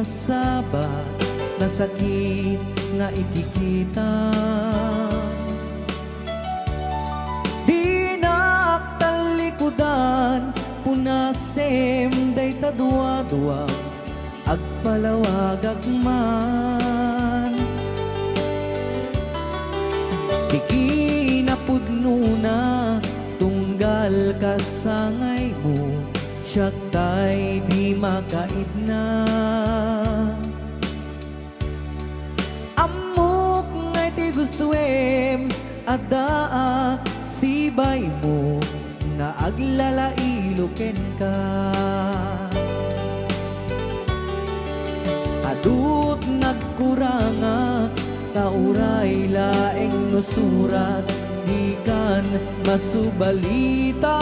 masabat na sakit nga ikikita. Dinak talikudan punasem day tadua-dua agpalawag agman. Di kinapudno na tunggal kasangay mo, siya tay di makait na. Amok ngay ti gustuem adaa sibay mo nga aglalailuken ka. Adut nagkuranga tauray laeng no surat di kan masubalitan.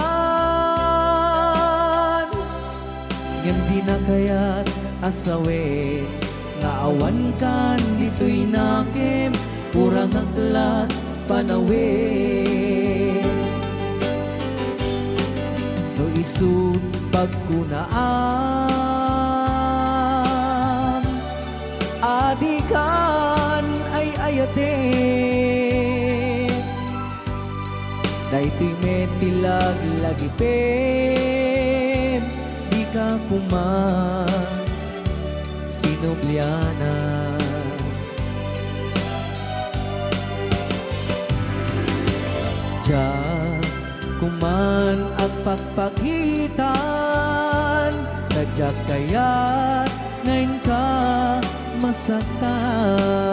Ngem di na kayat asawe nga awan kan dito'y nakem kurang aklat panawe. No isut pagkunaan adikan ay ayate daytoy metilag lagipem di ka kuman sinubliana. Diya kuman agpagpakitan nadyak kayat ngayon ka masaktan.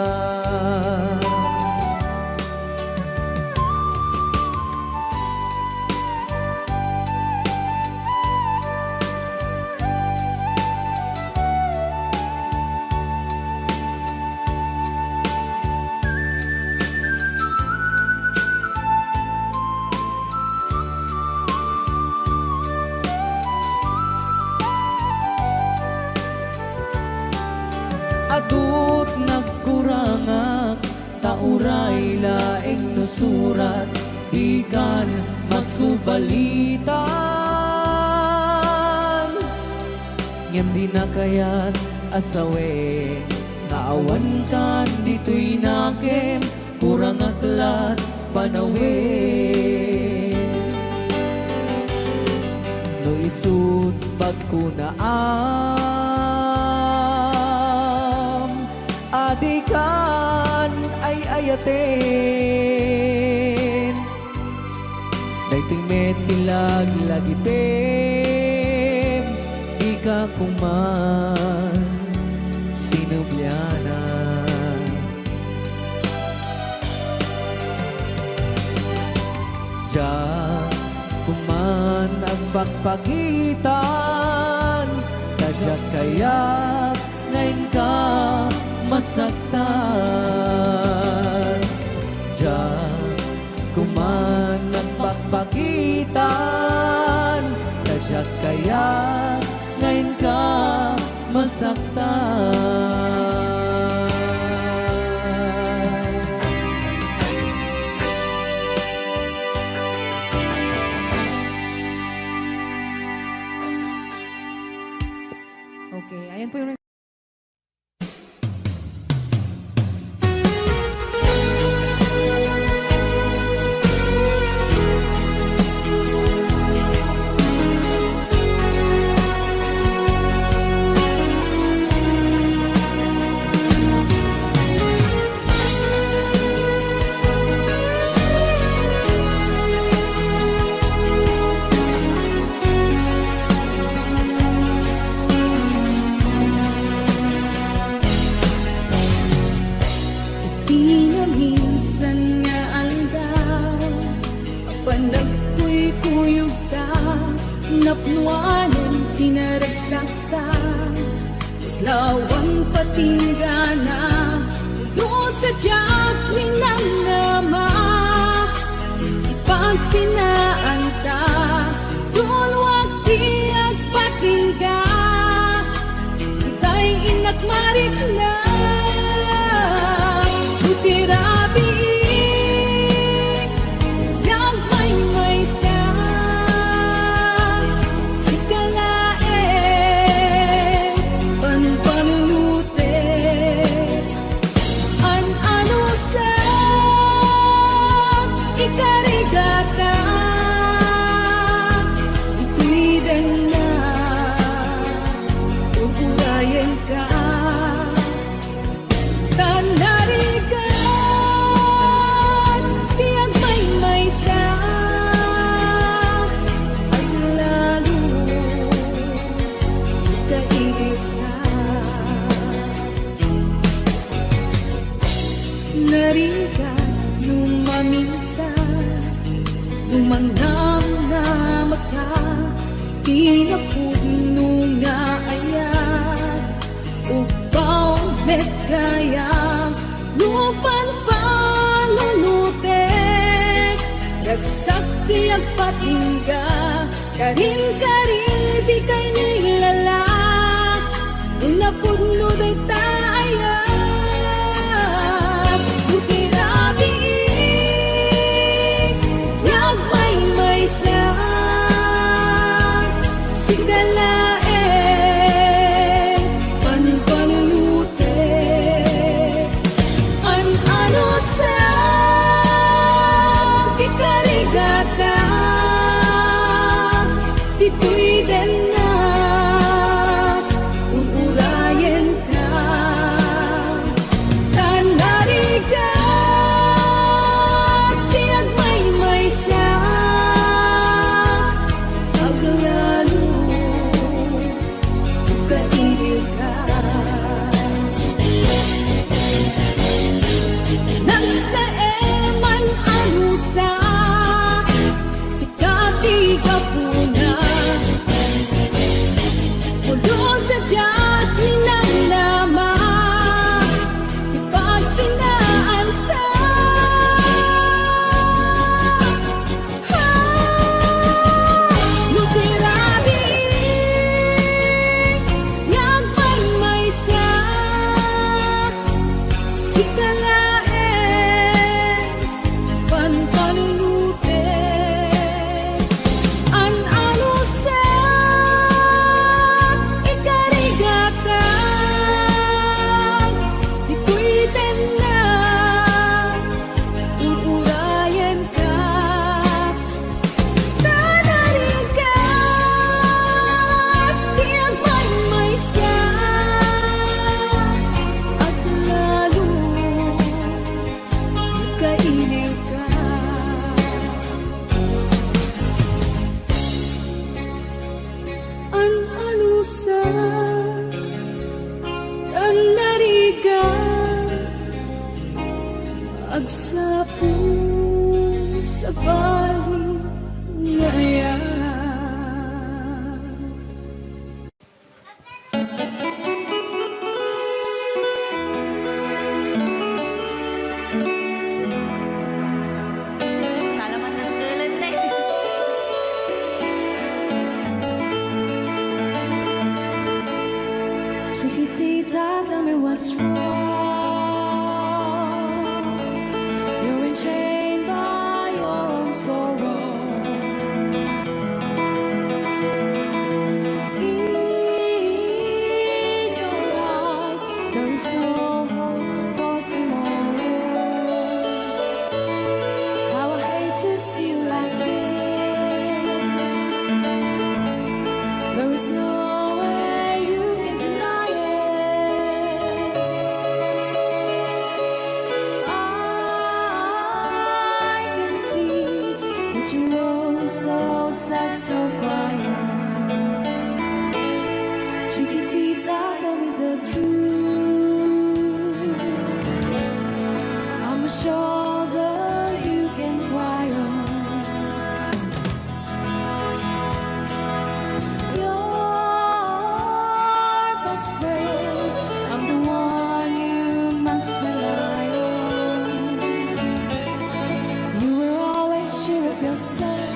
Adut nagkurangak tauray laeng no surat di kan masubalitan. Ngem di na kayat asawe nga awan kan dito'y nakem kurang aklat panawe. No isut pagkunaan adikan ay ayaten daytoy metilag lagipem di ka kuman sinubliana. Diya kuman agpagpagitan kadyak kayat ngayon ka masaktan. Diyan kuman nagpagpakitan kasyak kaya ngayon ka masaktan. Okay, ayan po yung napnuanan tinaragsakta lawan patinggana do sa diyak minamnama ipagsinaan ta dun wakti at patingga itay inakmarik na utirabi Panpanunu Manam na maka Pinapuno nga ayat Upaw met kayang Lupan palunutek Nagsakti ang patingga Karin-kari di kay nilalak Unapuno day taayat Bukirabi Nagmay-may sa Sigalae Panpanunute An-ano sa Kikarigata Dito'y din na Uurayan ka Tanariga Tinagmay-may sa Paglalalo Kailiw ka Nang sa eman anusa Sikati ka puna Mulo sa diyat ninanama Ipagsinaan ka Lutirabi Yagmay-may sa Sikalae Panpanunute An-ano sa Ikarigata Dito'y din na Uurayan ka Tanariga Tinagmay-may sa At lalo Kailiw ka An-ano sa Tanariga Agsapo sa bali ngayon Salamat ng tulan na Chiquitita, tell me what's wrong. You're enchained by your own sorrow. In your eyes, there is no hope for tomorrow. How I hate to see you like this. There is no way you can deny it. I can see that you're so sad, so quiet. Chiquitita, tell me the truth. I'm a shoulder you can cry on. Your best friend, I'm the one you must rely on. You were always sure of yourself.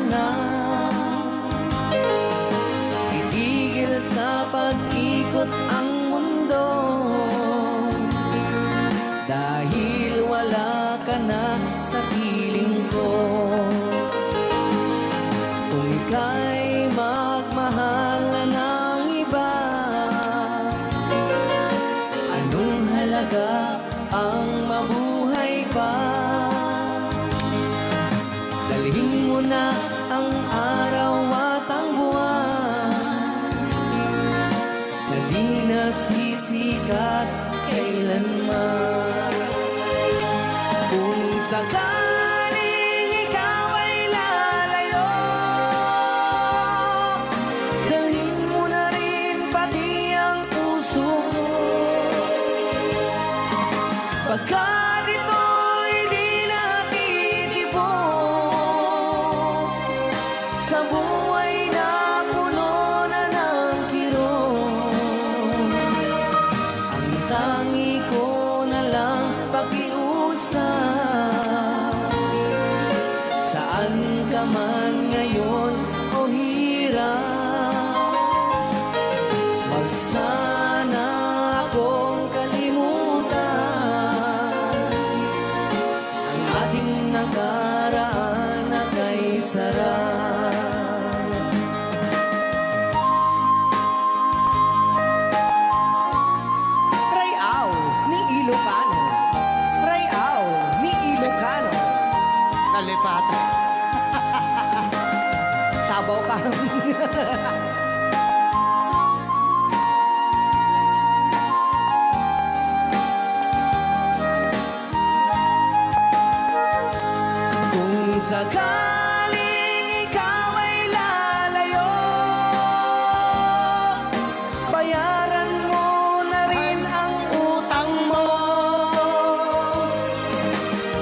na. Itigil sa pag-ikot ang mundo, dahil wala ka na sa piling ko. Kung ika'y magmahal na ng iba, anong halaga ang mabuhay pa? Dalhin mo na ang araw at ang buwan na di nasisikat kailanman. Kung sakaling ikaw ay lalayo, dalhin mo na rin pati ang puso mo. Pagkat ito'y di natitibok sa buhay na puno na ng kirot, ang tangi ko na lang pakiusap. Saan ka man ngayon o hirap, wag sana akong kalimutan ang ating nakaraan na kay sarap. Rayaw ni Ilocano, Rayaw ni Ilocano. Nalipatan. Tabaw ka. Kung sakaling ikaw ay lalayo, bayaran mo na rin ang utang mo.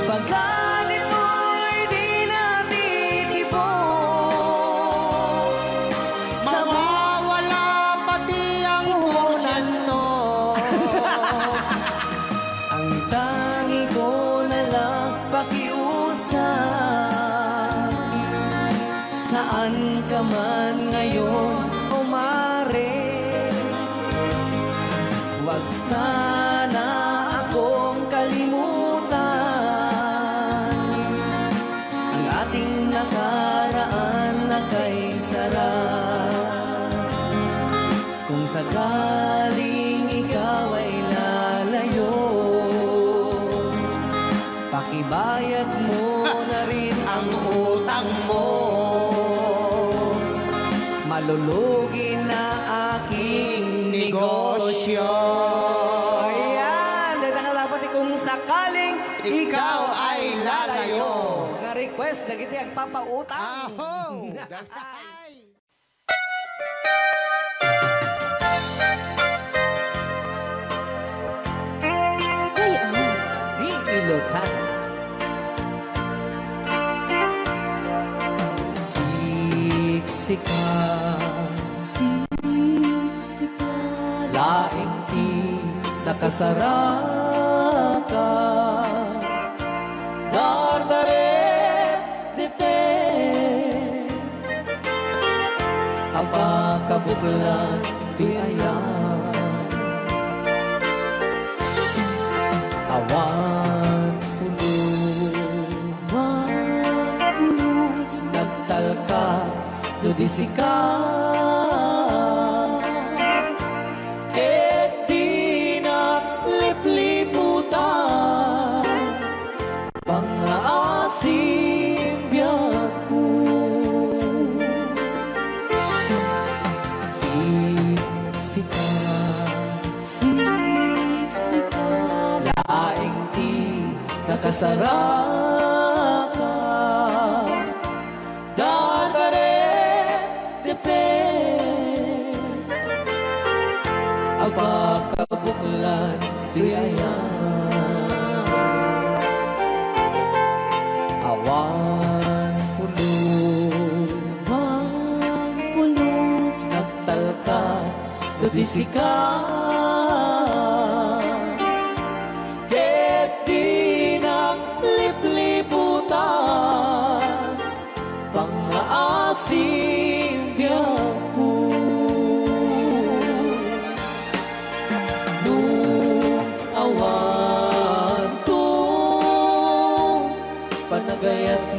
Pagkat ito'y di natitibok, mawawala pati ang puhunan to. Ang tangi ko na lang pakiusap, saan ka man ngayon o mare, wag sana akong kalimutan ang ating nakaraan na kay sarap. Kung sakaling ikaw ay lalayo, pakibayad mo na rin ang utang mo. Malulugi na aking negosyo. Ayan, dahil dapat kung sakaling ikaw ay lalayo. Nga request na kita ang papautang. Rayaw. Di Ilocano. Siksikan, laing di nakasaraka, dardaret depend, apakabuklan di ayan, awan pulos, nagtalka dudisika, ket di naglipliputan pangaasim biyak ko. Siksikan, laing di nakasaraka, apakabuklan di ayan, awan pulos, nagtalka dudisika, ket di naglipliputan pang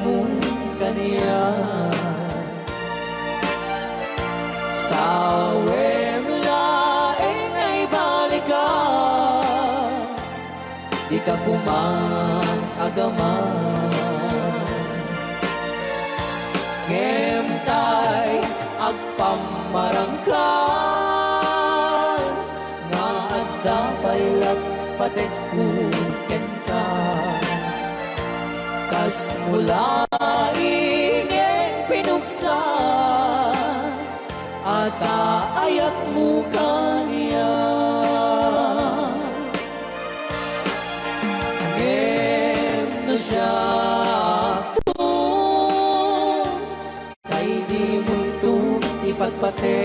mo kaniya sa laing ay balikas di ka kumang agaman ngemtay agpamarangkan nga adda paylat patekkuken ka kas mula ingeng pinuksa at aayat mo kaniya ngem na siya kay di mo ito ipagpate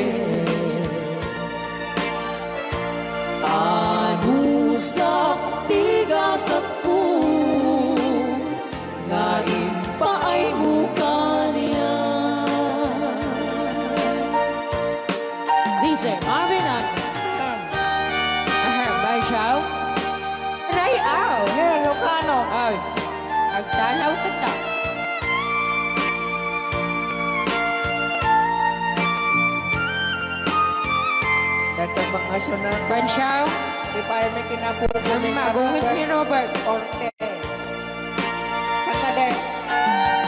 anusak tigasat po ngayon pa ay mukha niya. DJ Marvin at Bay Chow. Ray Ao. Ngayon, Lucano. Ay, agtalaw ka ta. Dagdag mga syunan. Ban Chow. Di pa ay may kinapupo ni Magungit ni Robert. Orte. Kakade.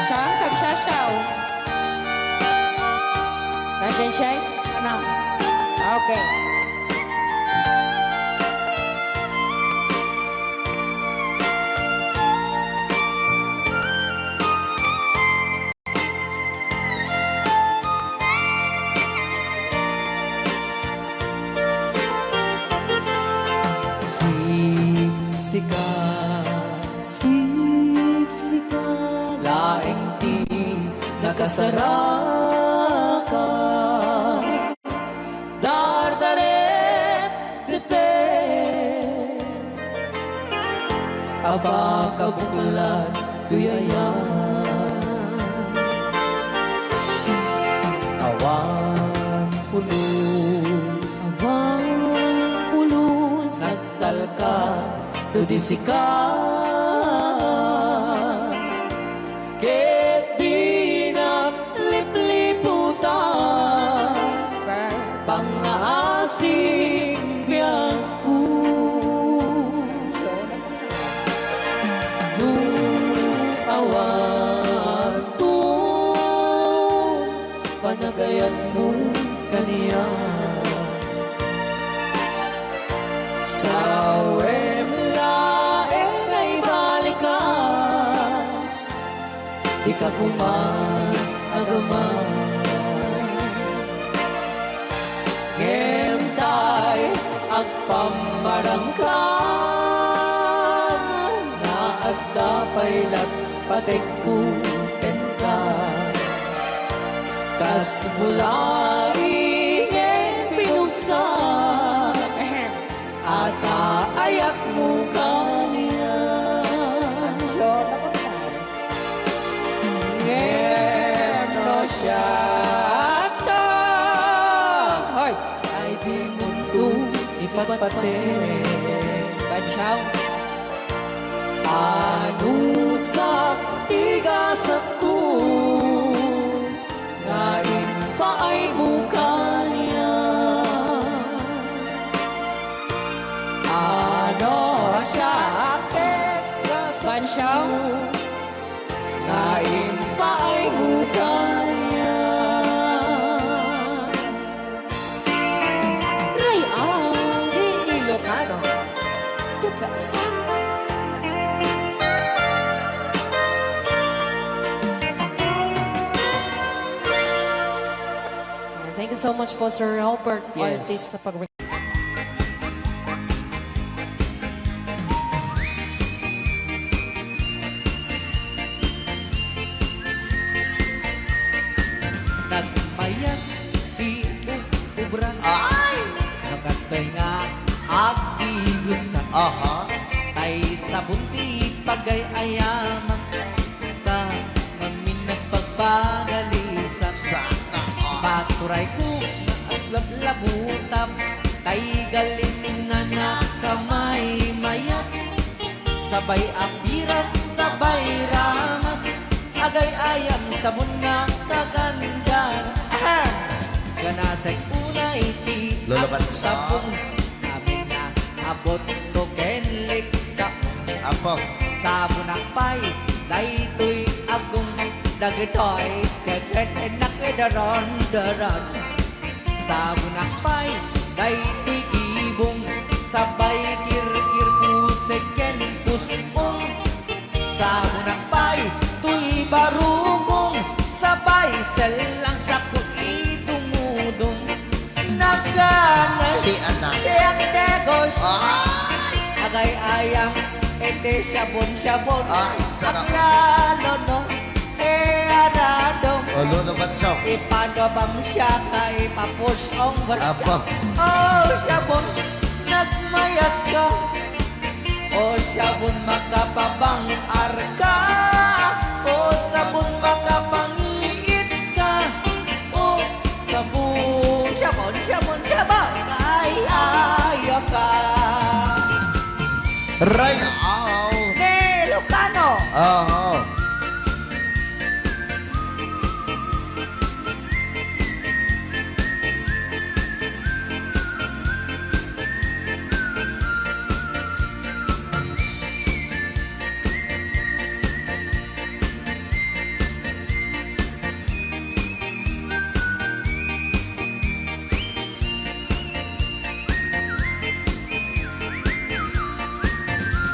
Saan kagsasaw? Nasaan siya? Ano? Okay. Siksika laing di nakasaraka dardarep depe aba kabulan duyayan awan pulus nagtalka tudisikan ket binaglipliputan pangaasing biyangku awan tu panagayan mo kaniya sa di ka kumagaman ngemtay agpamarangkan na agda paylat patekkuken ka kas mula ingeng pinuksa at aayat mo kaniya Syakta Hoy ay di mundo ipagpate Bansaw. anusak tigasat ko ngayon pa ay mukha niya ano siya Bansaw. ngayon pa ay mukha niya Ray Ao. Ilocano. The best. Thank you so much po, Sir Robert Yes. Ortiz, sa pag nagmayat di ubran ay nagastoy nga agdigusan tay sa bunti pagay ayaman ka ngamin nagpagbagalisan paturay ko at lablabutam tay galis na nakamay mayat sabay apiras sabay ramas agay ayam sabon na kaganda. Ganasay unay ti Lolo ang Bansa. sabon. Amin na abot ko kenlik ka. Apo. Sabon akpay, daytoy agong dagitoy, keket nakidaron daron. Sabon akpay, daytoy gibong, sabay kirkir puseken pusong. Sabon akpay, tuy barugong, sabay selang sa kuidumudong. Nagganay, Di anak. tiyak negos, Ay! agay ayang ete sabon-sabon. Ay, sarap. Aklalo no, arado. O, Lolo Banso. Ipanobang siya ka ipapush ang barka. Apo. Oh, sabon, nagmayat ka. Oh, sabon, makapabang arka. Oh, sabon, makapangiit ka. Oh, sabon, sabon, sabon, sabon. Ay, ayaw ka. Ray Al. Ne, Lucano. Oo.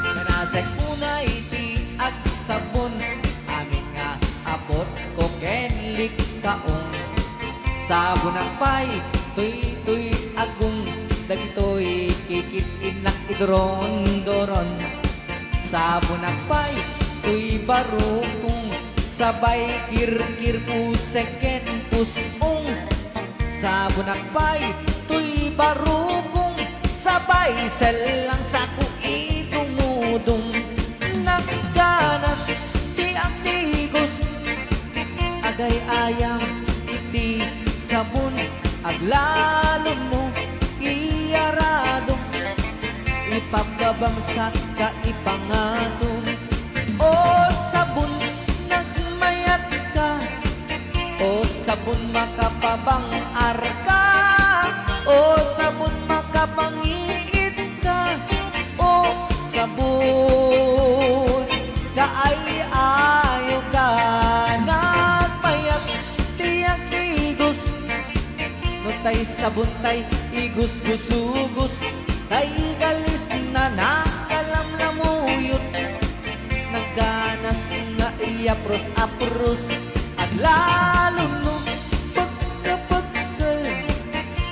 Kanasay unay ti ag sabon. Amin nga abot ko kenlik kaong. Sabon ang pay, tuy agong. Dagitoy kikit inak idron-doron. Sabon ang pay, tuy barukong. Sabay kirkir puseken pusong. Sabon ang pay, tuy barukong. Sabay selang sa kuidumudong. Nagganas di ang tigos, agay ayang iti sabon. Aglalo mo iyarado, ipapabangsak ka ipangatong. O sabon, nagmayat ka. O sabon, makapabang arka. O sabon, makapangiit ka. O sabon, kaay ayo ka. Nagmayat tiyak tigos, no tay sabon tay igus-gusugos. Tay galis na nakalamlamuyot. Nagganas nga iyapros-apros. At lalo no pagkapagkal,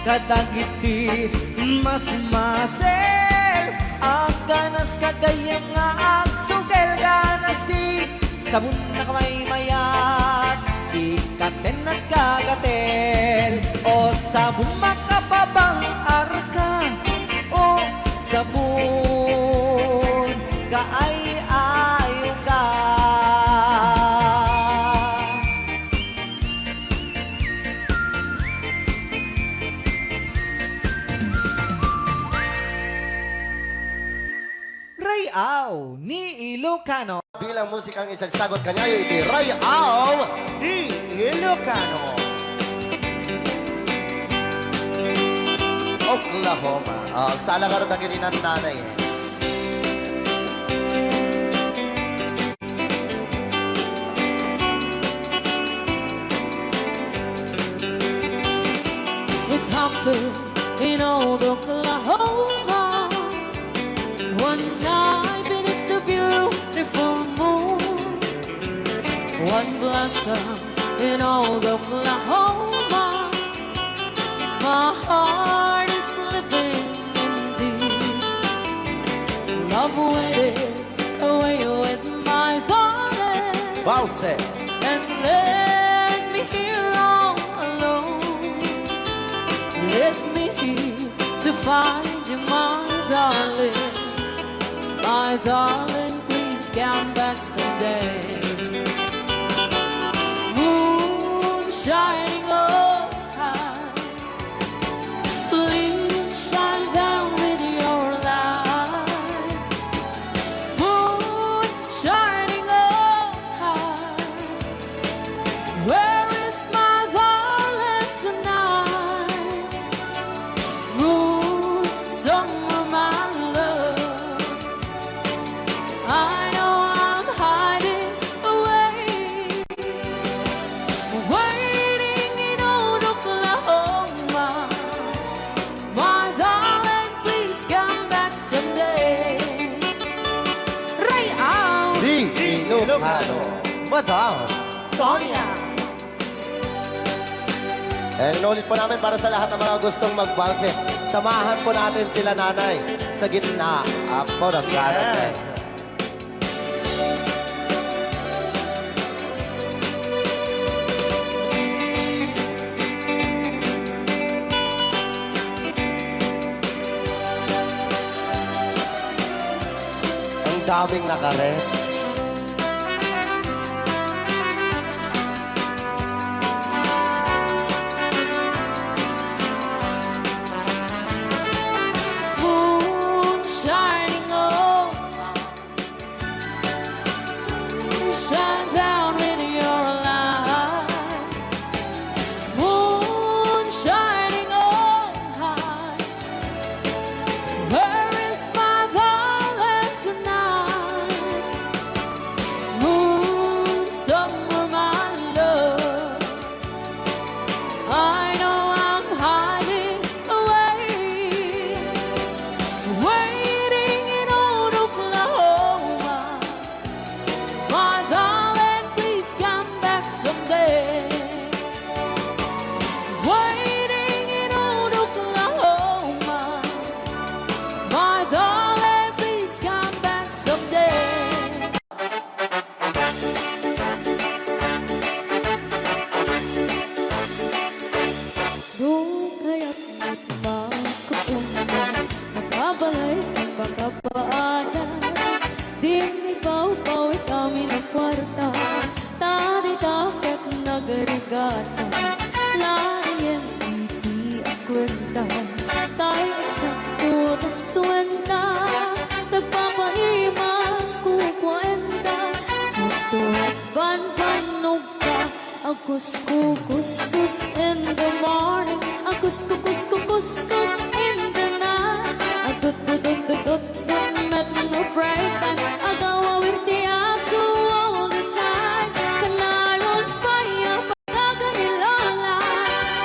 kadagiti mas masel. Ang ganas kagayam nga agsugel. Ganas di sabon na kamay mayat, ikaten at kagatel. O sabon makapabang arka. O sabon, kaay ayo ka. Rayaw ni Ilocano. Bilang musikang isang sagot kanya iti Ray Al ni Ilocano. Oklahoma. Ang salagar na gininan nanay. It happened in old Oklahoma one night beneath the beautiful moon. One blossom in old Oklahoma. My heart is living in thee. Love waited away with my darling. Valse. And let me here all alone. Let me here to find you, my darling. My darling, please come back someday. Moon shining up high, please shine down with your light. Moon shining up high, Ilocano, Madam Tonya. And inulit po namin para sa lahat ng mga gustong magbalse. Samahan po natin sila nanay sa gitna po ng Yes. Ang daming nakaret. Moon shining on, shine down with your light. Moon shining on high. Where is my darling tonight? Moon, somewhere my love. I know I'm hiding away, waiting in old Oklahoma. My darling, please come back someday. Waiting in old Oklahoma. My darling, please come back someday. Doon kaya't magkapunta, nakabalik ang pagkapaanan. Dinibaw-bawi kami ng kwarta, tadi-dapat nagarigata. Layan iti ang kwenta, tayo eksakto tas tuwenta. Tagpapaimas ko kwenta, sa tuwat ban-banog ka. Kus-kus in the morning, kus-kus in the night. Dut-dut-dut-dut, met no break time. Agaw-awir ti aso all the time. Kanayon pa yung pagkaganilala,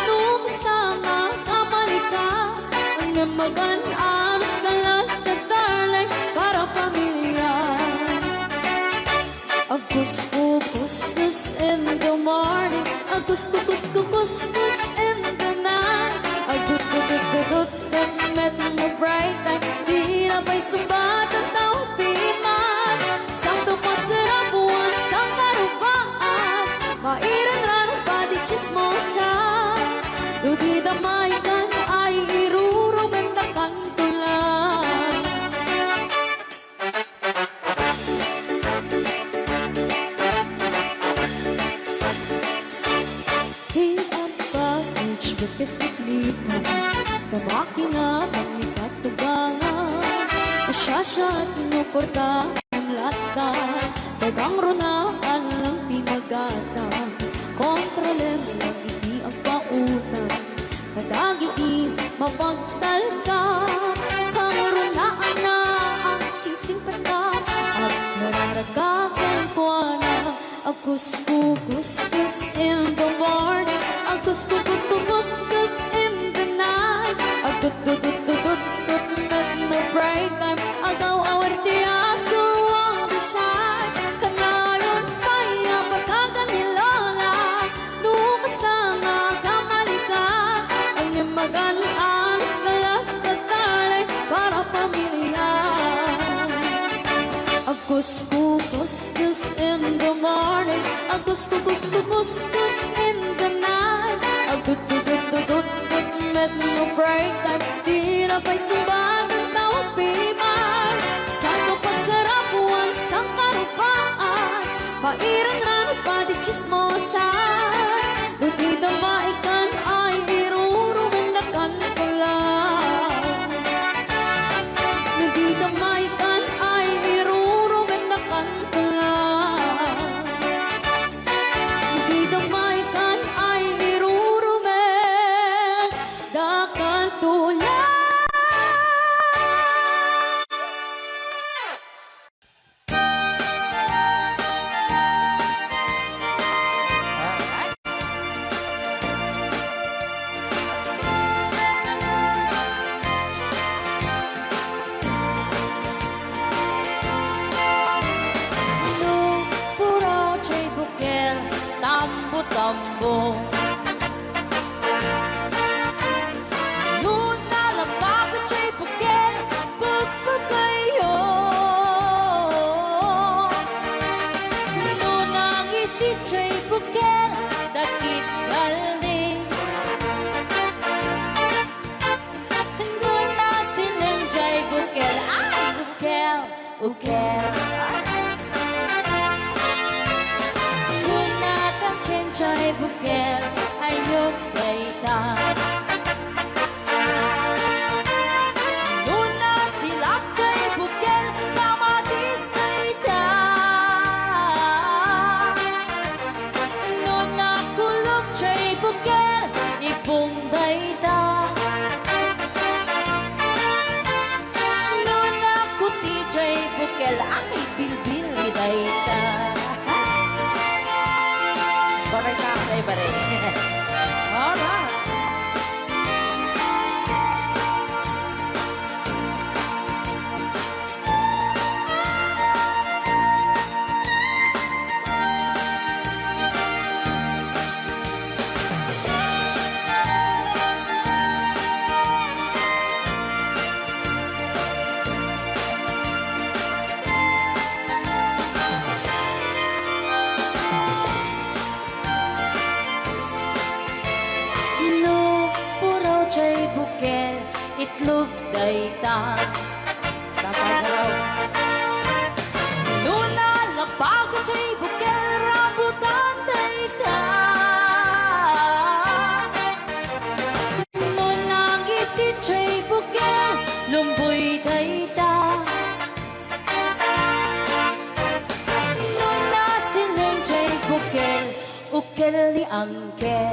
nung kasama kapalika. Ang magan-anos ka lang na darling, para pamilya. Kus-kus in the morning, kus-kus in the night. Dut-dut-dut-dut, met no bright time. Di na pa'y sumbat ang taong piman. Sakto pa sarap buwan sa karubaan. Mairan lang ang pati chismosa. Dugi damay kan ay irurumentakan ko lang. Hipon package, bakit naglipa? Kamakina, paglikatugangan. Asyasya at inuporta ang lata. Dagang runaan lang di magata. Kontrolem lang iti ang pautan. Kadagiti mapagtal ka. Karunaan na ang sising pata. At nararagagan ko na. Kus-kus in the morning. Kus-kus in the night. Dut-dut-dut-dut, met no break time. Agaw-awar ti aso all the time. Kanayon pa yung pagkaganilala, nung kasama kamalika. Ang iyong magan-anos ka lang na darling, para pamilya. Kus-kus in the morning, kus-kus in the night. Dut-dut-dut-dut, met no break time. Di na pa'y sumbat ang tawag piman. Sakto pa sarap buwan sa karupaan. Pairan lang ang pati chismosa. Dugi damaikan ay irurumendakan ko lang. Dugi damaikan ay irurumendakan ko lang. Dugi damaikan sambong. Nuna lang bago siya'y bukel, pagpagayo. Nunang isip siya'y bukel, dakit galing. Nuna silang siya'y bukel, ay bukel, bukel. Nuna takin siya'y bukel, ay nyug dayta. Nuna silap siya'y bukel, kamatis dayta. Nuna kulog siya'y bukel, ipong dayta. Nuna kuti siya'y bukel, ang ibilbil mi dayta. Baray ka, ay baray. Alright. Puraw siya'y bukel, itlog dayta. Nuna labago siya'y bukel, rambutan dayta. Nuna gisit siya'y bukel, lumboy dayta. Nuna siling siya'y bukel, ukel ni angkel.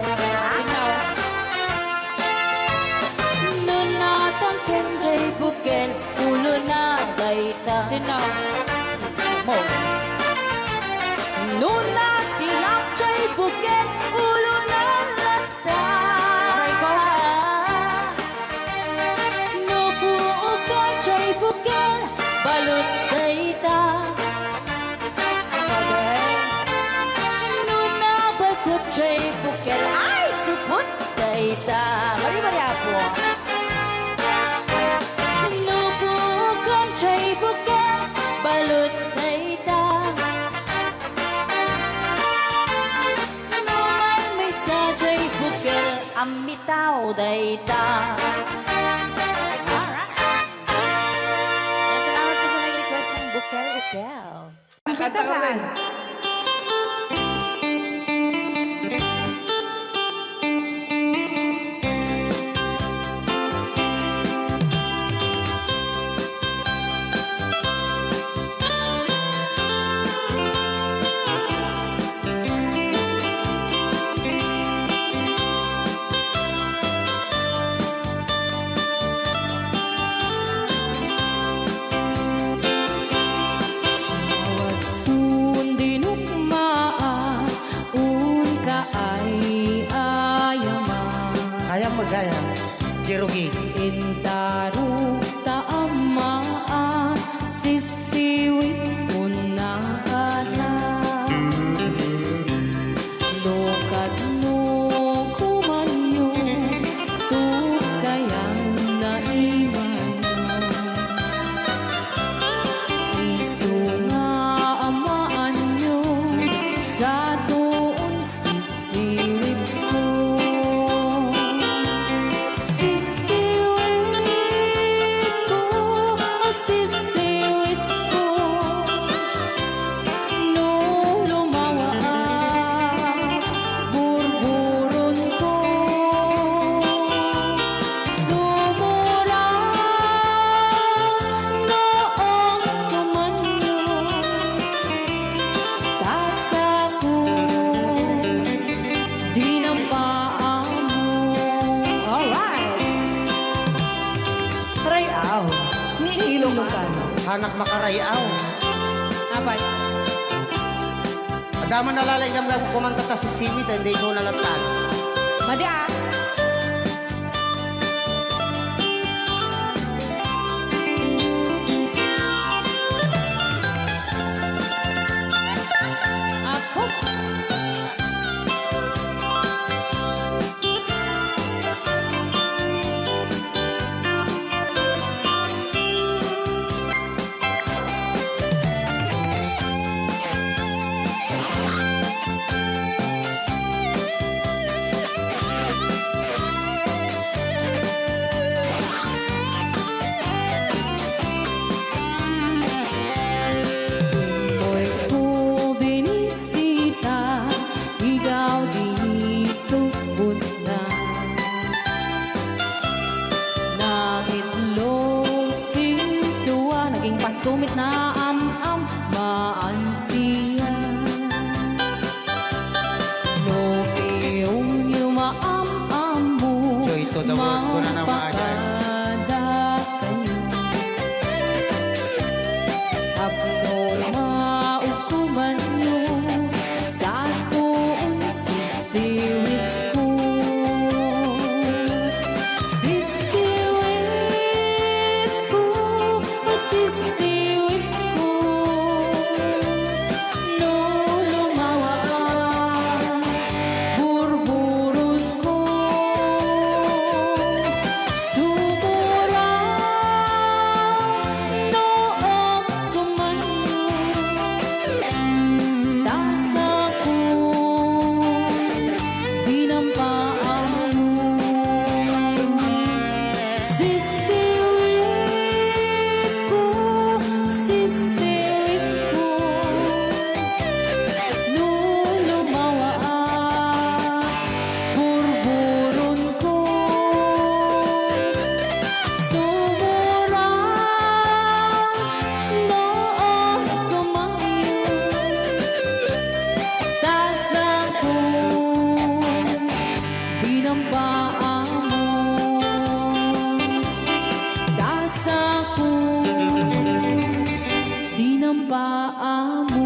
Nuna tangken jay bukel, ulo na dayta. Sinaw mo. Nuna silap jay bukel, ulo na lata. Nubuukan jay bukel, balot dayta. Nuna bakot jay bukel, ay supot dayta. Mari-mari apo. Nubukan jay bukel, balot dayta. Numay may sa jay bukel, amitaw dayta. Alright. Salamat po sa may request ng bukel, ukel. Kanta ka rin. Un dinukmaan, un kaay ayaman. Kaya magaya. Jerugi. Intaru taamaan, sisiwit unana. Lokat no kumanyo, tukayang naimayo. Isu nga amaan nyo, sa tuon sisiwit ko. Sisiwit ko, sisiwit ko. No lumawa burburon ko. Sumura noong kumanyo, tasa ko dinampaan mo. Alright! Rayaw. Ni Ilocano. Hanak makarayaw. Apay? Adaman nalalay nga kumanta ta si Simi, hindi ko nalantan. Madi ah! Ako? sisiwit ko. Sisiwit ko, sisiwit ko. No lumawa ang burburot ko. Sumura noong tumanyo. Tasa ko, dinampaan mo. Sisiwit ko, sisiwit ko. Nung lumawa ang burburon ko. Sumura noong tumanyo. Tasa ko, dinampaan mo. Tasa ko, dinampaan mo.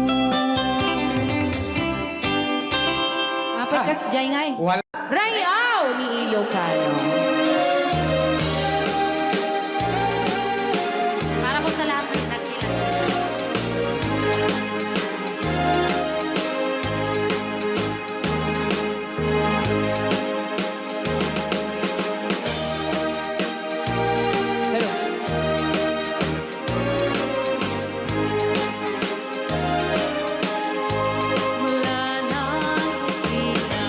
Apat kas jay ngay. Wala. Rayaw ni Ilocano. Para po sa lahat ng nagkilang. Pero, Wala nang sila.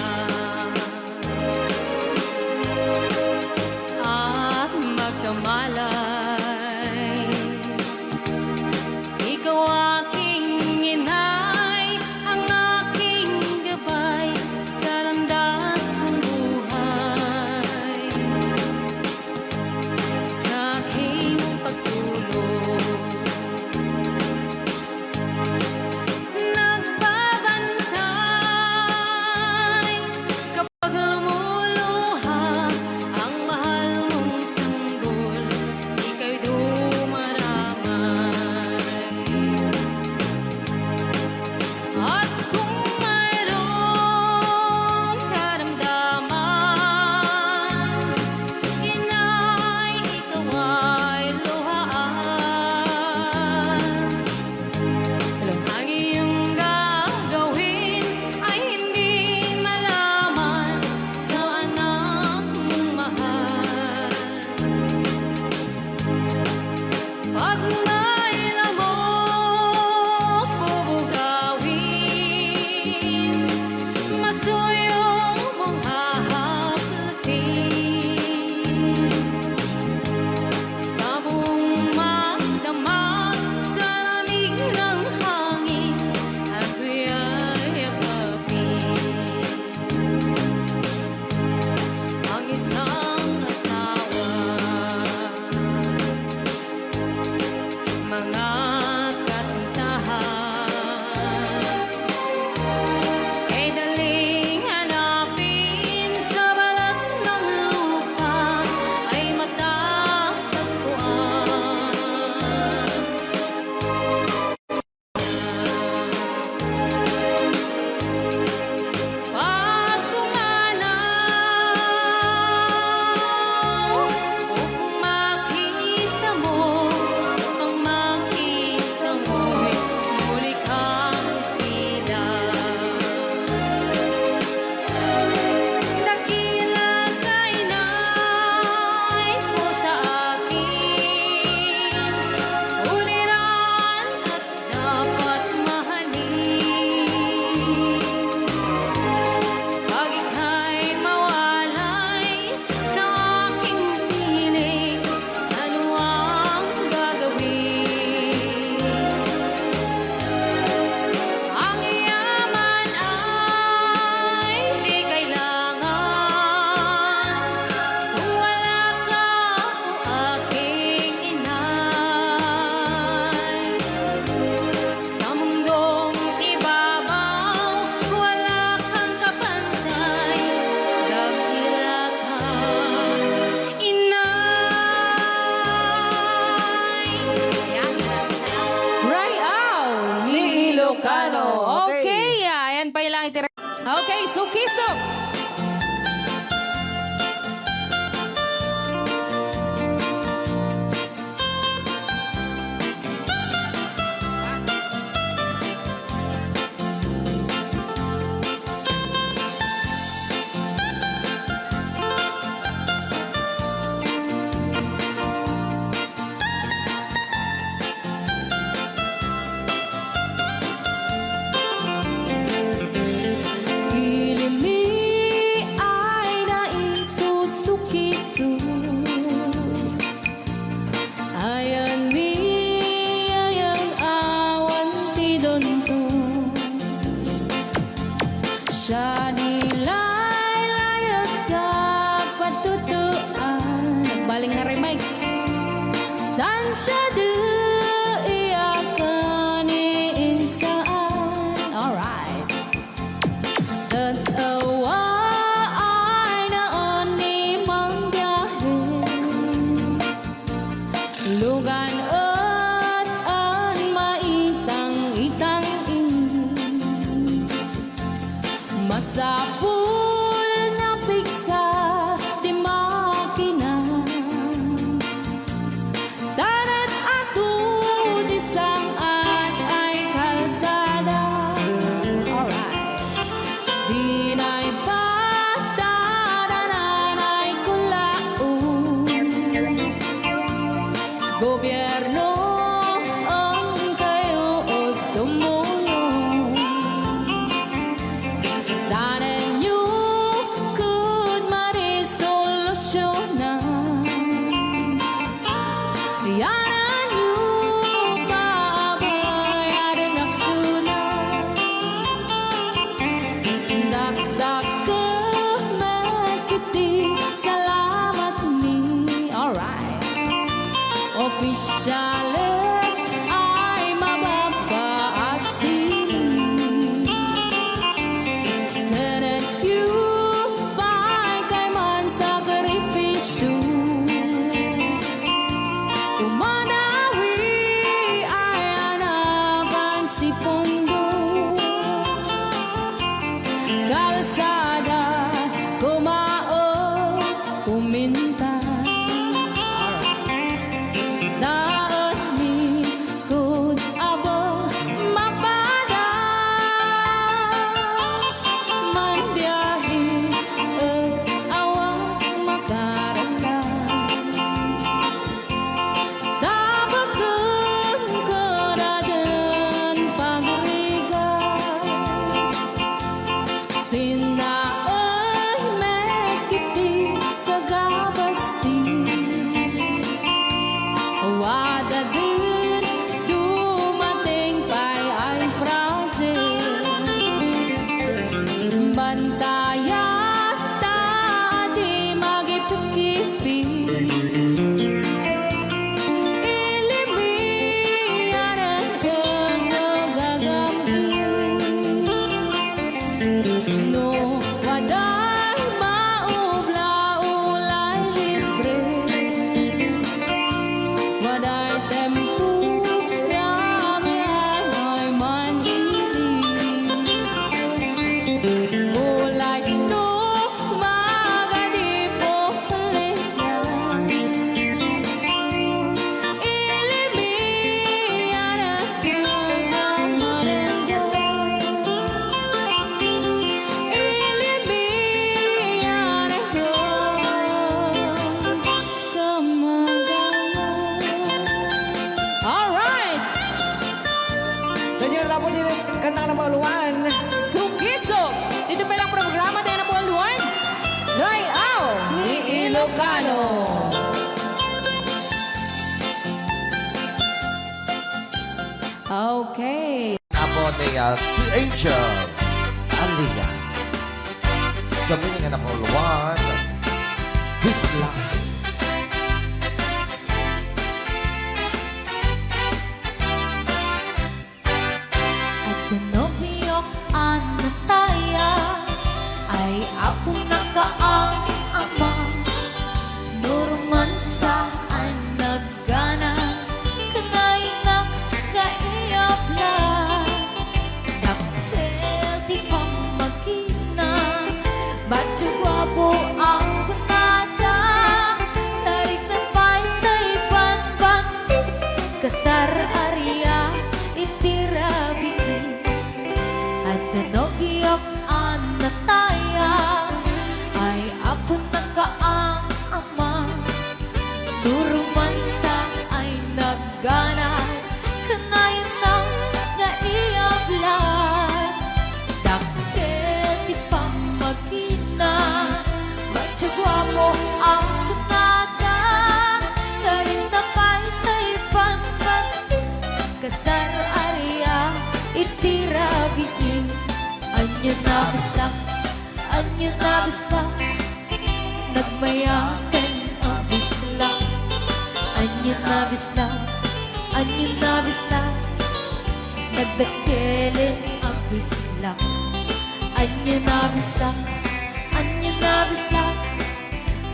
galing na remix. Dan siya iyakan iinsaan. Alright. Tatawa ay naon ni mang biyahe. Lugan at an maitang-itang ingin. Masapul na piksa di makina. Darat ato di saan ay kalsada. Alright. Di na'y patadanan ay kulaon. Gobyerno ang kayo o tumulong. Danan nyo kud marisolusyonan. Yanan nyo paabayaran aksyonan. Dakdak ka magkiti, salamat ni. Alright. Opisyales ay mababaasin. Senate Q pa'y kay man sakripisyo. Umanawi ay anaban si Pondo. Kalsada, kumaon, pumintas. Daot ni kud abo mapadas. Man biyahe ug awak makaramdam. Dabagan ko na din pagrigay. Sinaon mekiti sa gabasin. Wada din dumating pa'y ay project. Bantayan ta di magipipipi. Ilimian ang gagambis. No, waday maubla-ulay libre. Waday tempo yang ay manili. Ulay no magadipo liyan. Ilimian ang gagamarenga. Ilimian ang gagamarenga. Alright! Nandiyan na po din kanta ng mga luwan. Sugiso! Dito pa lang programa tayo na buwan-buwan. Ngayaw Ni Ilocano. Okay. Apo ni Angel Alia. Sa mga na Poluan, Bisla. At pinobiyok anataya ay ako nakaang ama. Nurman saan nagganas kanay ng kaiyabla. Daktel di pa magina, batyo gwapo ang kunada. Karik na pantay banbanti, kasar arya itirabitin. At nanobiyok anataya ay apo nakaang ama. Turuman sa ay nagganas kanay ng naiyablan. Daktel di pa magina, batyo gwapo ang kunada. Karin na pantay banbanti, kasar arya itirabitin. Anyo na bisa, nagmayakan ang bisla. anyo na bisla, nagdakelin ang bisla. Anyo na bisla,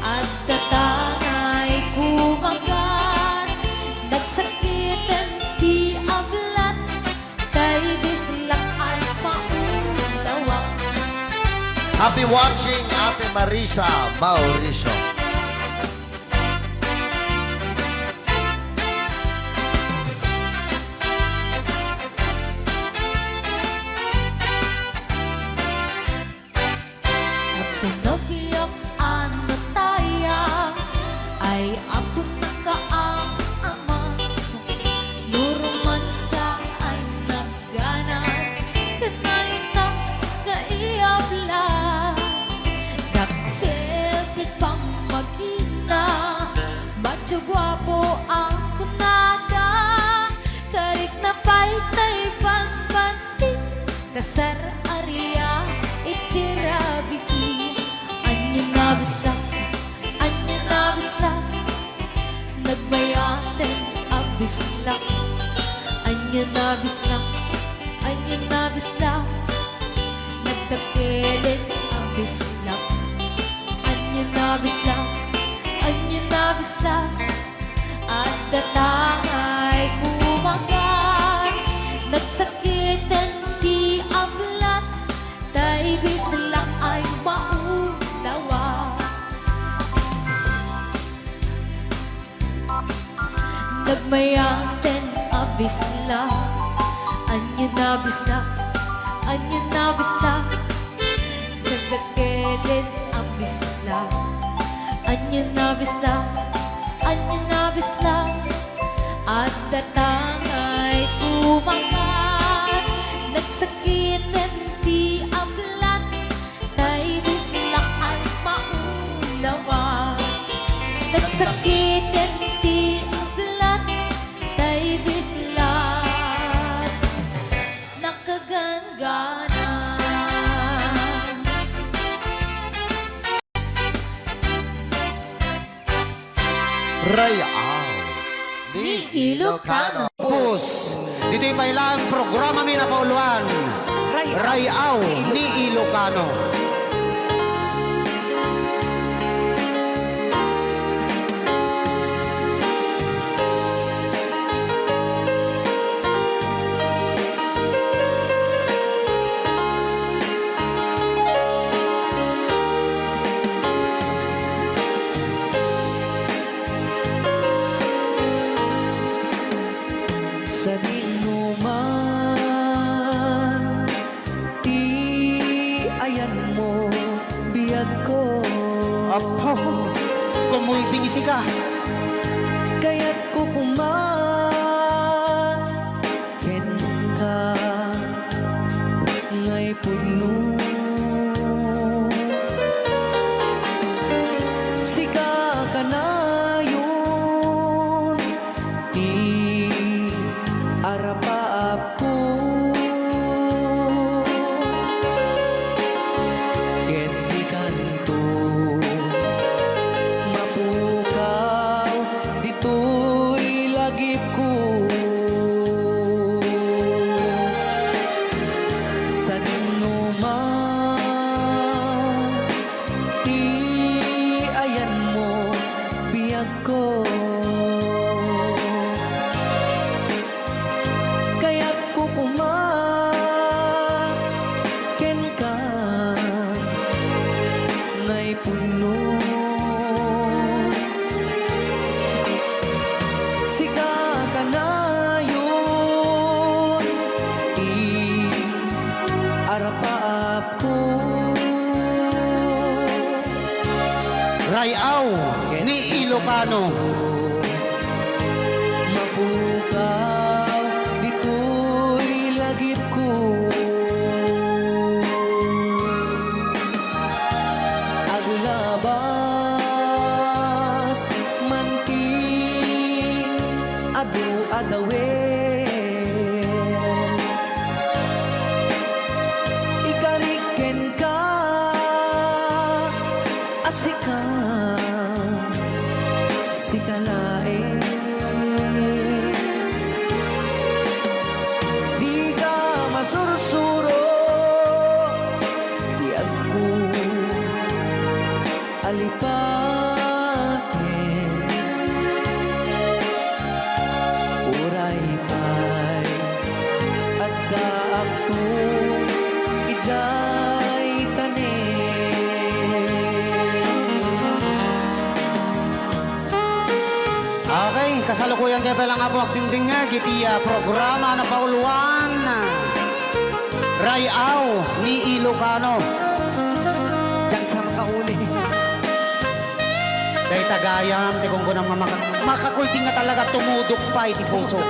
at tatangay kumagat, nagsakitan di ablat, kay bislak ay paundawa. Happy watching, Ate Marisa Mauricio. Pinagyak ano taya ay ako nakaama. Nuruman sa ay nagganas kanaita kaiyabla. Daktil pamagina macho guwapo ang kunada. Karik na paytay banbanti kasar area itirabiki. Anyo na bisla, nagbayaten abisla. Anyo na bisla, nagdakelin abisla. Anyo na bisla, at datangay kumagat, nagsakitan di ablat, tay bisla ay maulawa. Nagmayaten abisla, anyo na bisla, nagdakelin abisla. Anyo na bisla, at datangay kumagat, nagsakitan di ablat, tay bisla ay maulawa. Nagsakitan di ablat, tay bisla nakaganggana. Rayao Ni Ilocano. Pus, dito'y pailang programa mi na pauluan. Rayao ni Ilocano. Sa dinuman, ti ayan mo, biyag ko. Apo, kumulting isi ka. Kaya't ko kuman, ken ka, ngay puno. Sika ka na yun, ti arapaap ko. Ket di kanto, mapukaw, dito'y lagip ko. Sa dinuman, ti ayan mo, biyag ko. Kaya't ko kumaken ka, ngay puno. Sika ka na yun, arapaap ko. Rayao ni Ilocano. Mapukaw, dito'y lagip ko. Agulabas, manti, adu-adawen. Ikariken ka, asika, sikalaen. kasalukuyan kaya palang abuak dingding nga gitiya programa na pauluan Rayaw ni Ilocano. Diyan sa makauli. Dahil tagayam, di kung kunang makakulting nga talaga tumudok pa iti puso.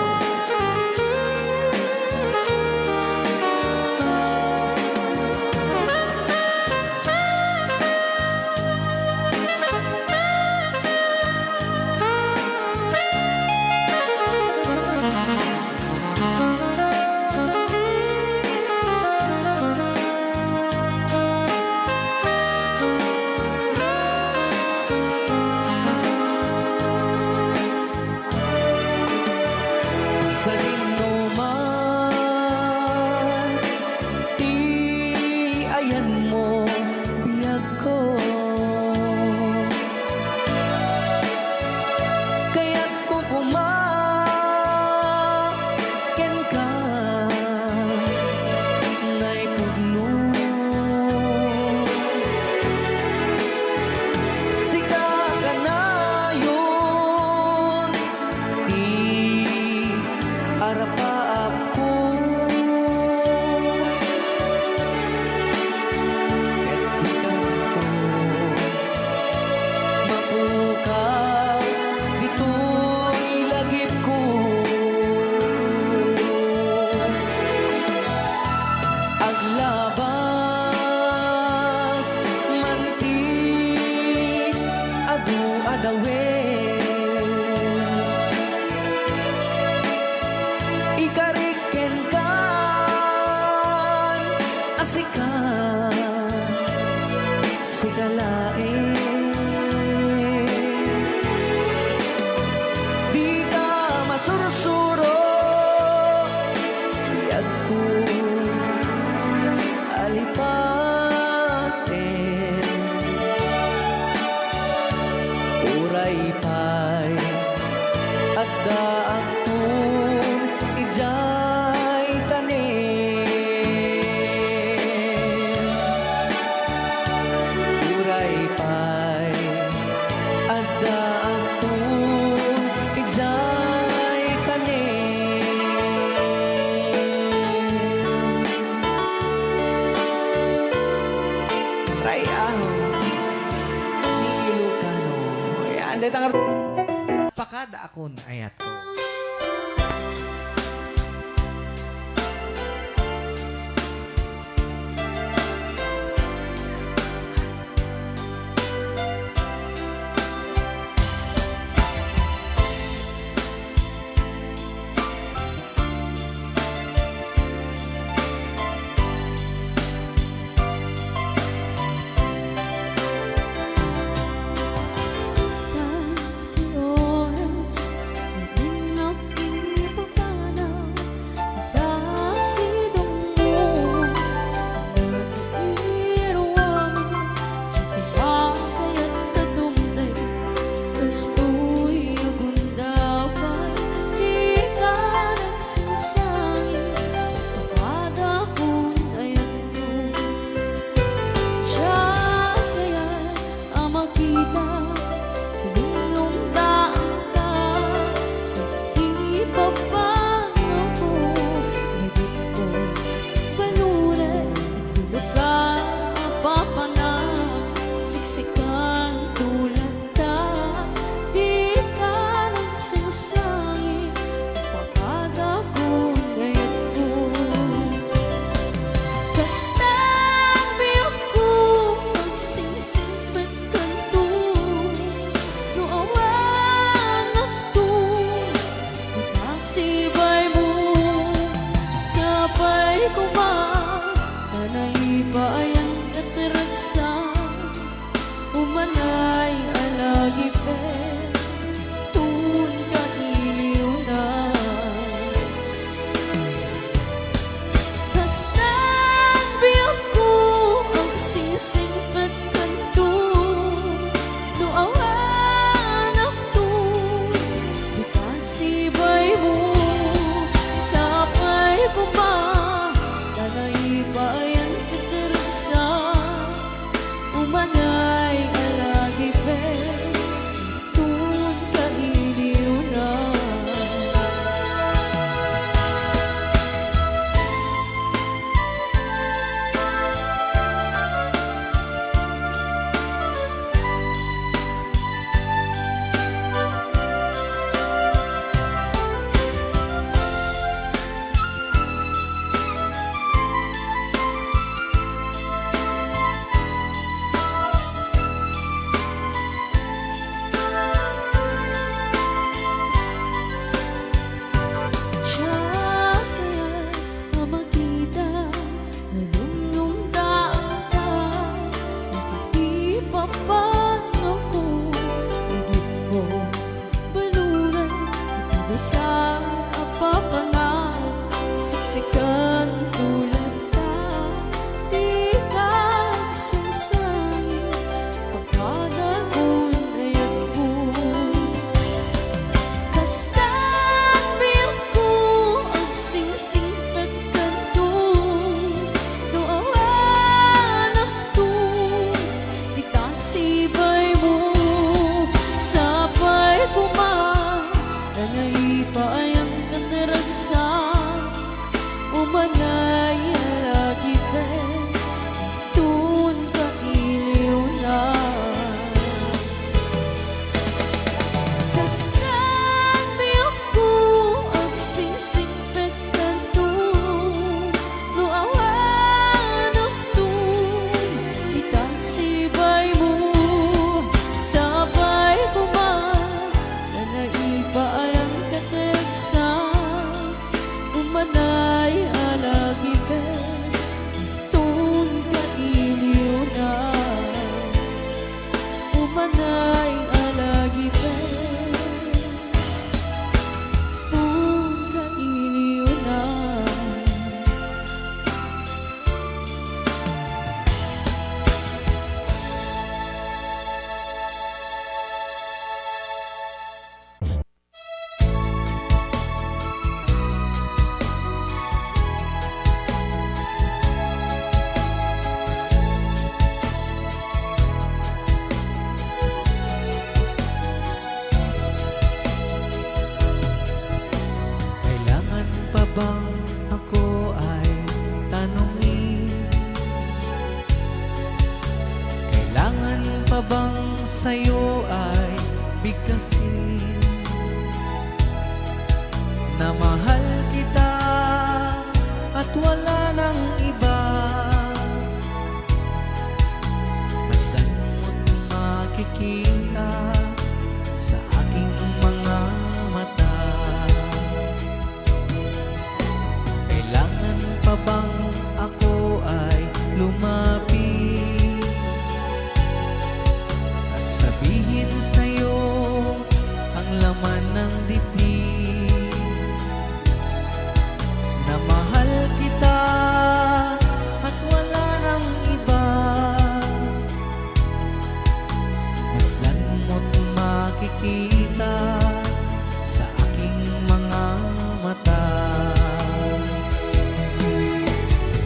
Sa man, ti ayan mo biyag ko. Kaya't kukumaken ka nga'y pugno. Sika ka na yun, di arapaap ko. Mapukaw, dito'y lagip ko. Aglabas, manti, adu-adawen. Ikariken kan asikan sikalain. Di ka masurusuro biyag ko alipaten. Uray pa'y at daak ijay tanin. Uray pa'y adda atun ijay tanin. Rayaw ni Ilocano. Yan, dahil ang pakada akon ayat ko. Oras, hindi na manay alagipen Uga iliunan Kailangan pa bang ako ay tanungin? Kailangan pa bang sa'yo ay bigkasin? Na mahal kita at wala nang iba. Masdan mo't makikita sa aking mga mata. Kailangan pa bang ako ay lumapit at sabihin sa'yo ang laman ng dibdib? Na mahal kita at wala nang iba. Masdan mo't makikita sa aking mga mata.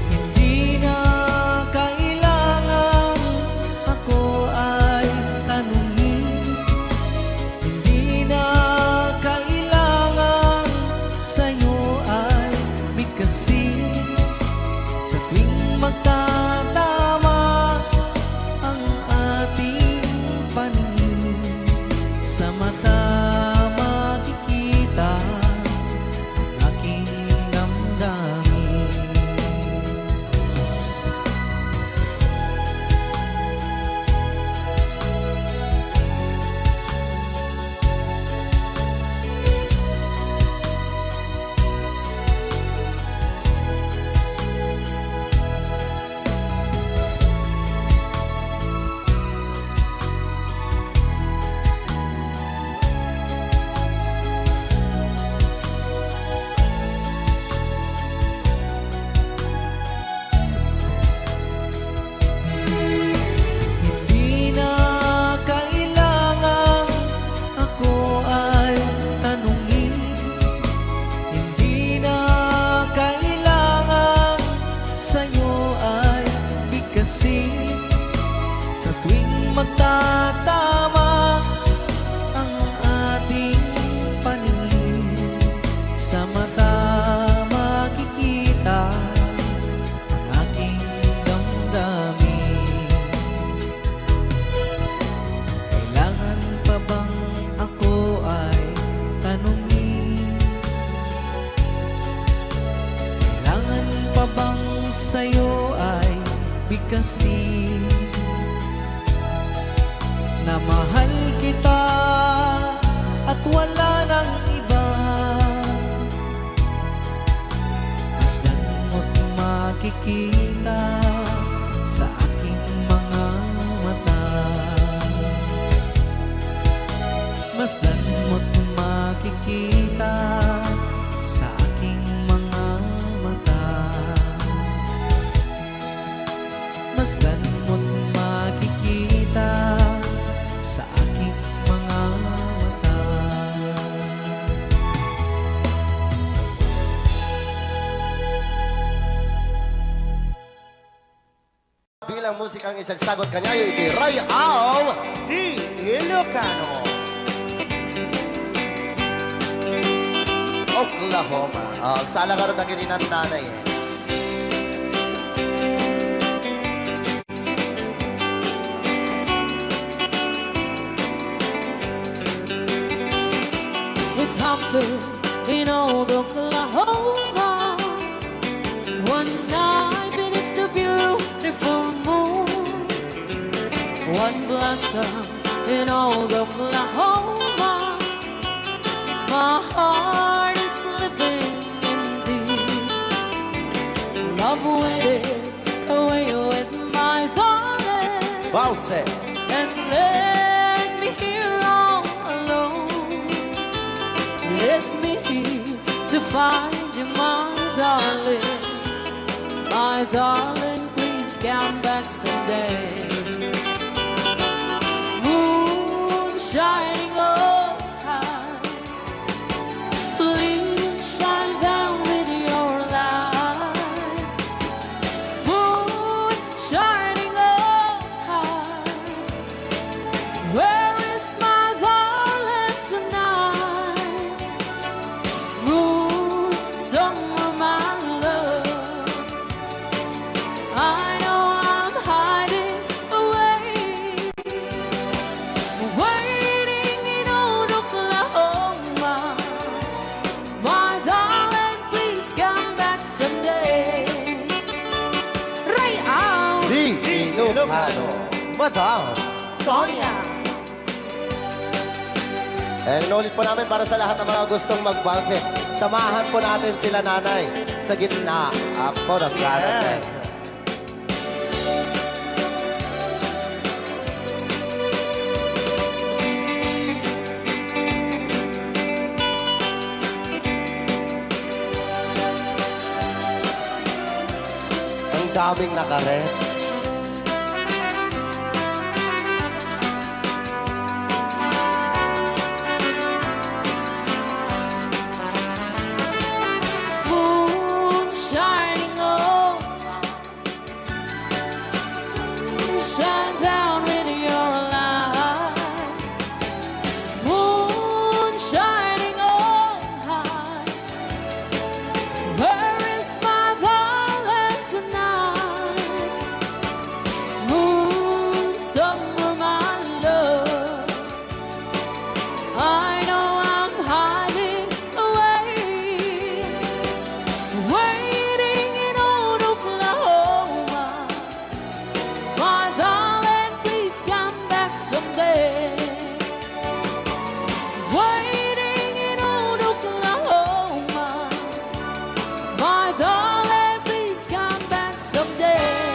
Hindi na kailangan ako ay tanungin. Hindi na kailangan sa'yo ay bigkasin. Sa tuwing magtatama ang ating paningin, sa mata makikita ang aking damdamin. Hindi na kailangan ako ay tanungin. Hindi na kailangan sa'yo ay bigkasin. Sa tuwing magtatama ang ating paningin, sa mata makikita ang aking damdamin. Kailangan pa bang ako ay tanungin? Kailangan pa bang sa'yo ay bigkasin? Na mahal kita at wala nang iba. Masdan mo't makikita sa aking mga mata. Masdan mo't makikita sa aking mga mata. Masdan mo't makikita sa aking mga mata. Bilang musikang isagsagot kanya ay itiray ang Ni Ilocano. Oklahoma. Ang salagaran na gininan nanay. It happened in old Oklahoma one night beneath the beautiful moon. One blossom in old Oklahoma. My heart is living in thee. Love waited away with my darling Valse. and let find you, my darling. My darling, please come back someday. Moon shining oh high, please shine down with your light. Moon shining oh high, where is my darling tonight? Moon, summer, my love, I know I'm hiding away, waiting in old Oklahoma. My darling, please come back someday. Right out, Di Ilocano, Madam Sonia. Inulit po namin para sa lahat ng mga gustong magbalse. Samahan po natin sila nanay sa gitna po ng carousel. Ang daming nakaret. Moon shining oh, shine down with your light. Moon shining oh high, where is my darling tonight? Moon, summer, my love, I know I'm hiding away, waiting in old Oklahoma. My darling, please come back someday. Waiting in old Oklahoma. My darling, please come back someday.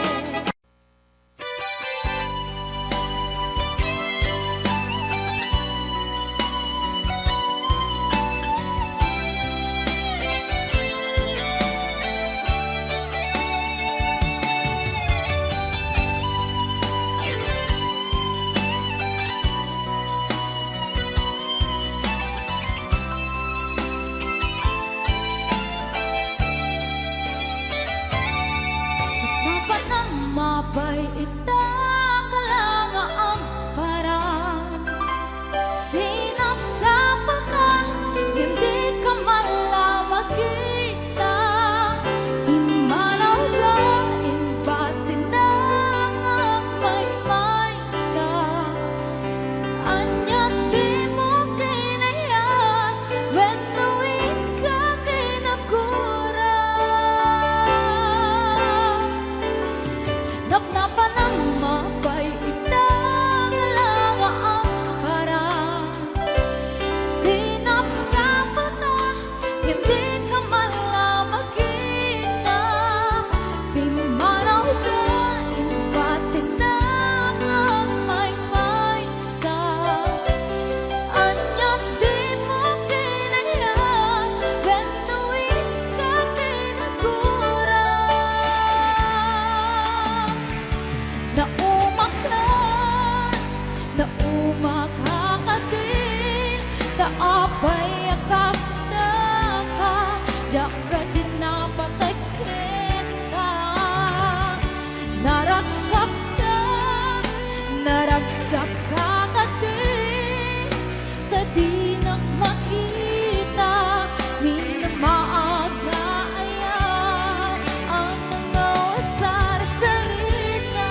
Napanamabay itakalaga ang parang sinapsapa ka, hindi ka malamagita. Imalaw ka, imbatin na ang may sa anya di mo kinayat, benuin ka kinakura. Napnapan ang mabay itagalaga ang parang sinapsapa ka, hindi ka malamagita. Pimalaw ka, imbatin na ang may sa anya di mo kinayat, benuin ka kinakura. Naumakakatin, taapay akasta ka, jaga din napatay kita. Naragsak kakatin, tadi makita, minamaaga ayan ang mga sarita.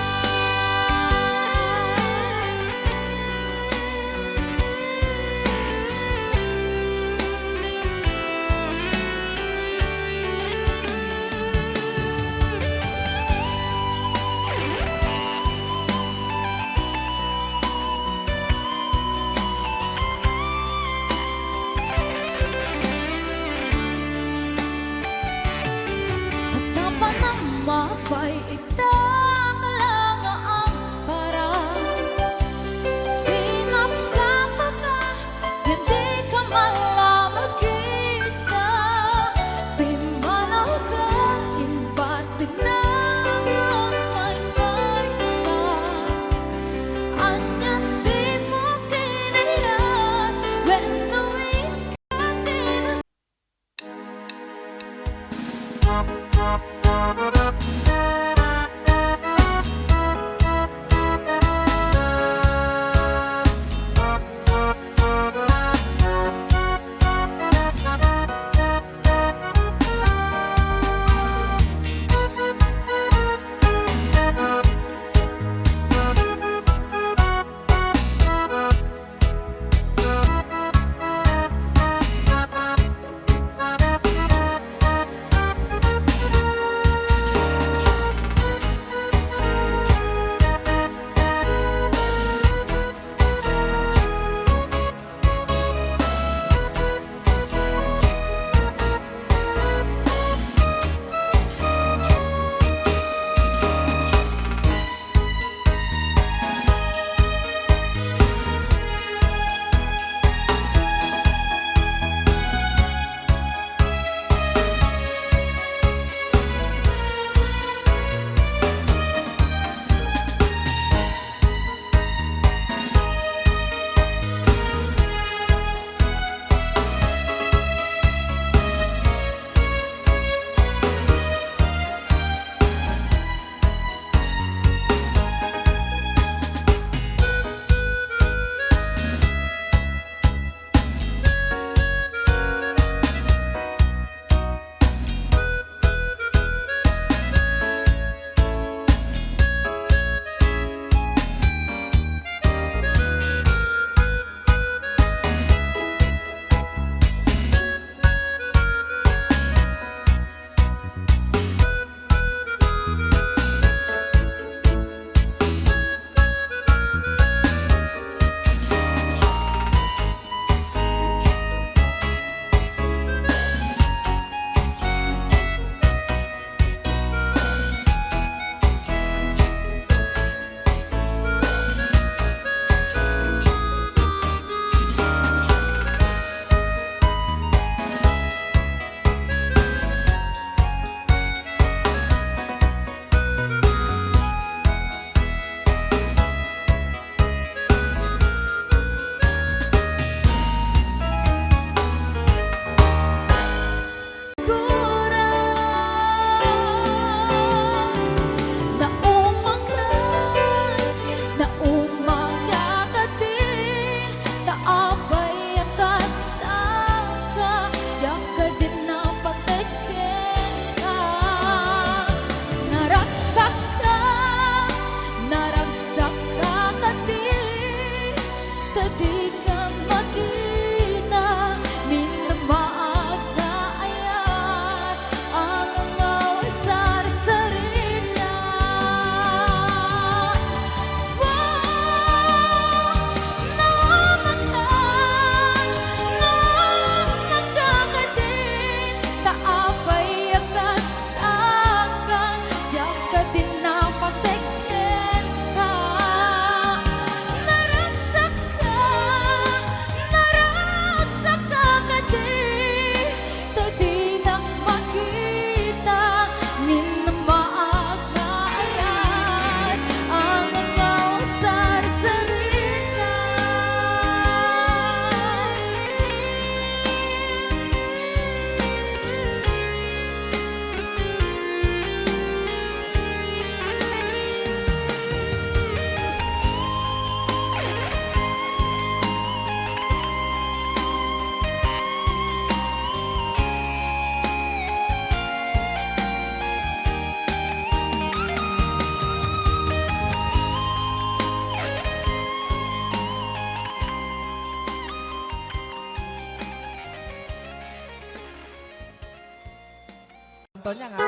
Ito niya nga.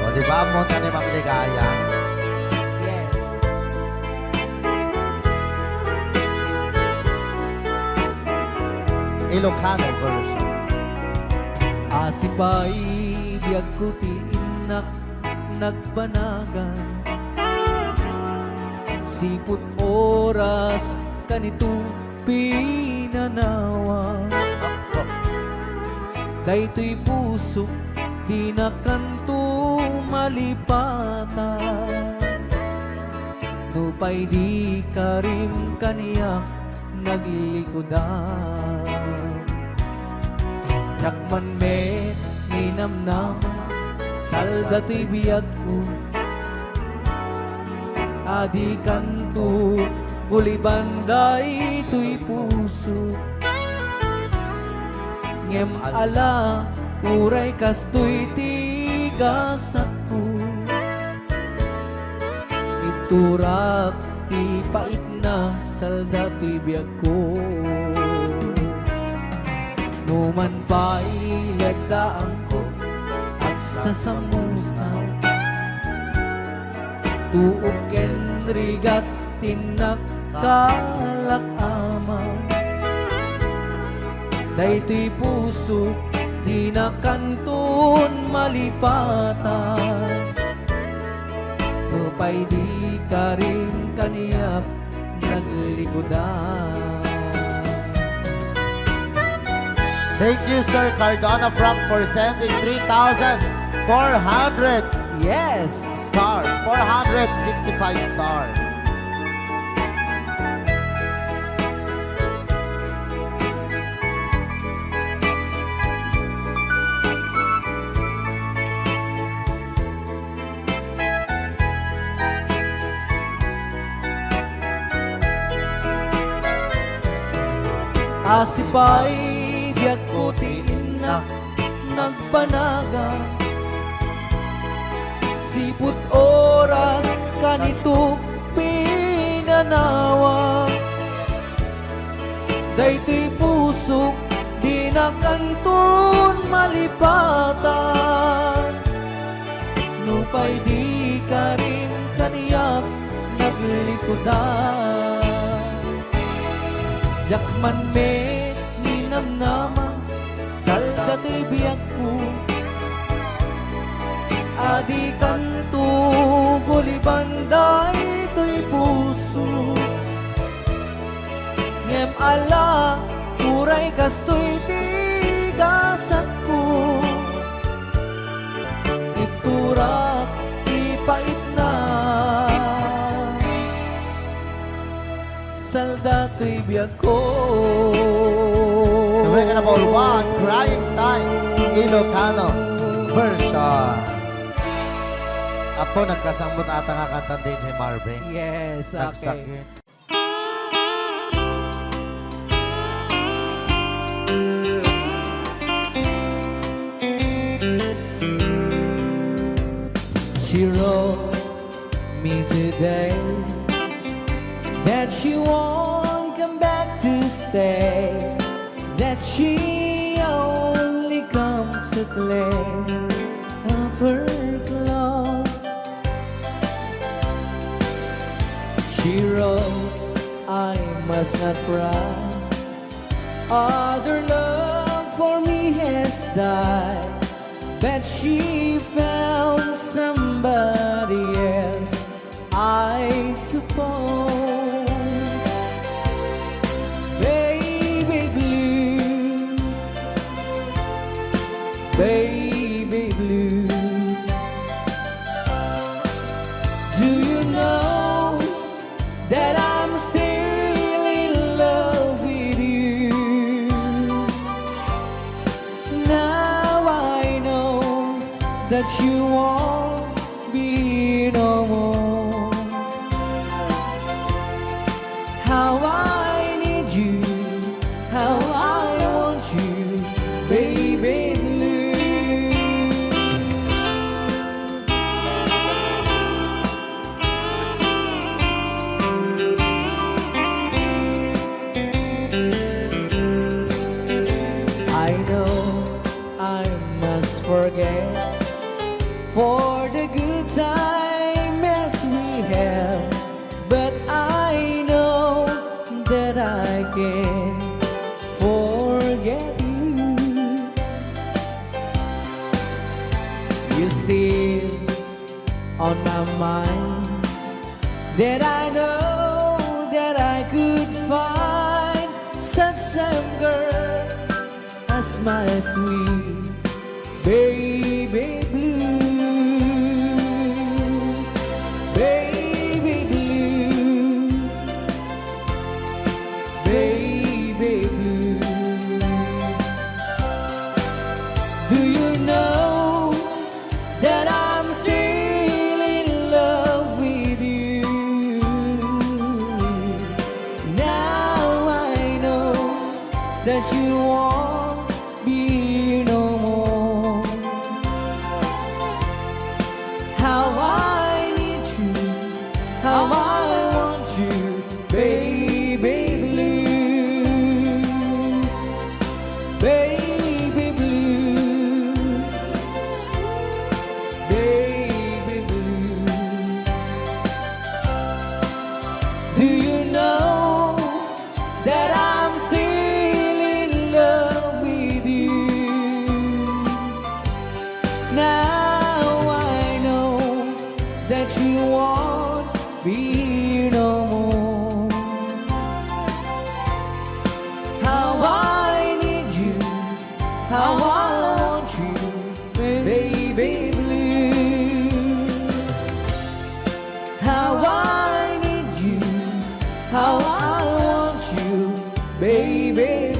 O, di ba? Monta ni Ma'am Ligaya. Yes. Ilocano version. Asipay biyag ko ti inak nagbanagan siput oras kanito pinanawa daytoy puso di na kanto malipata nupay di karim kaniyak naglikodan Yakman me ninamnama salda to'y biyag ko adi kanto gulibanday to'y puso ngem ala uray kasto'y tigasak ko iturak ti pait na salda to'y biyag ko Numan pa'y lagdaan ko at sasamusan Tuok ken rigat tinakkalakama Daytoy puso di na kanton malipatan Upay di ka rin kaniyak naglikodan Thank you, Sir Cardona Frank, for sending 3,400 Yes! stars. 465 stars. Asipay biyag ko ti inak nagpanaga Siput oras kanito pinanawa Daytoy puso di na kanton malipatan Nupay di ka rin kaniyak naglikodan Yakman me ninamnama salda to'y biyag ko Adi kanto gulibanday to'y puso Ngem ala uray kasto'y tigasat ko Iturak ipait na salda to'y biyag ko So we're gonna ball one, Crying Time, Ilocano version. Apo, nagkasambot ata nga kanta din si Marvin. Yes, okay. Nagsakit. She wrote me today that she won't come back to stay, that she only comes to play of her clothes. She wrote, I must not cry, other love for me has died, but she found somebody else, I suppose. Baby blue, baby blue, do you know that I'm still in love with you? Now I know that you won't be no more. How I need you, how I want you, baby blue. I know I'm mine. That I know that I could find such same girl as my sweet baby blue, baby blue, baby blue. Do you know that I'm still in love with you? Now I know that you won't be here no more. How I need you, how I want you, baby blue, baby blue, baby blue. Do you know that I'm still in love with you? Now I know that you won't be here no more. How I need you, how I want you, baby blue. How I need you, how I want you, baby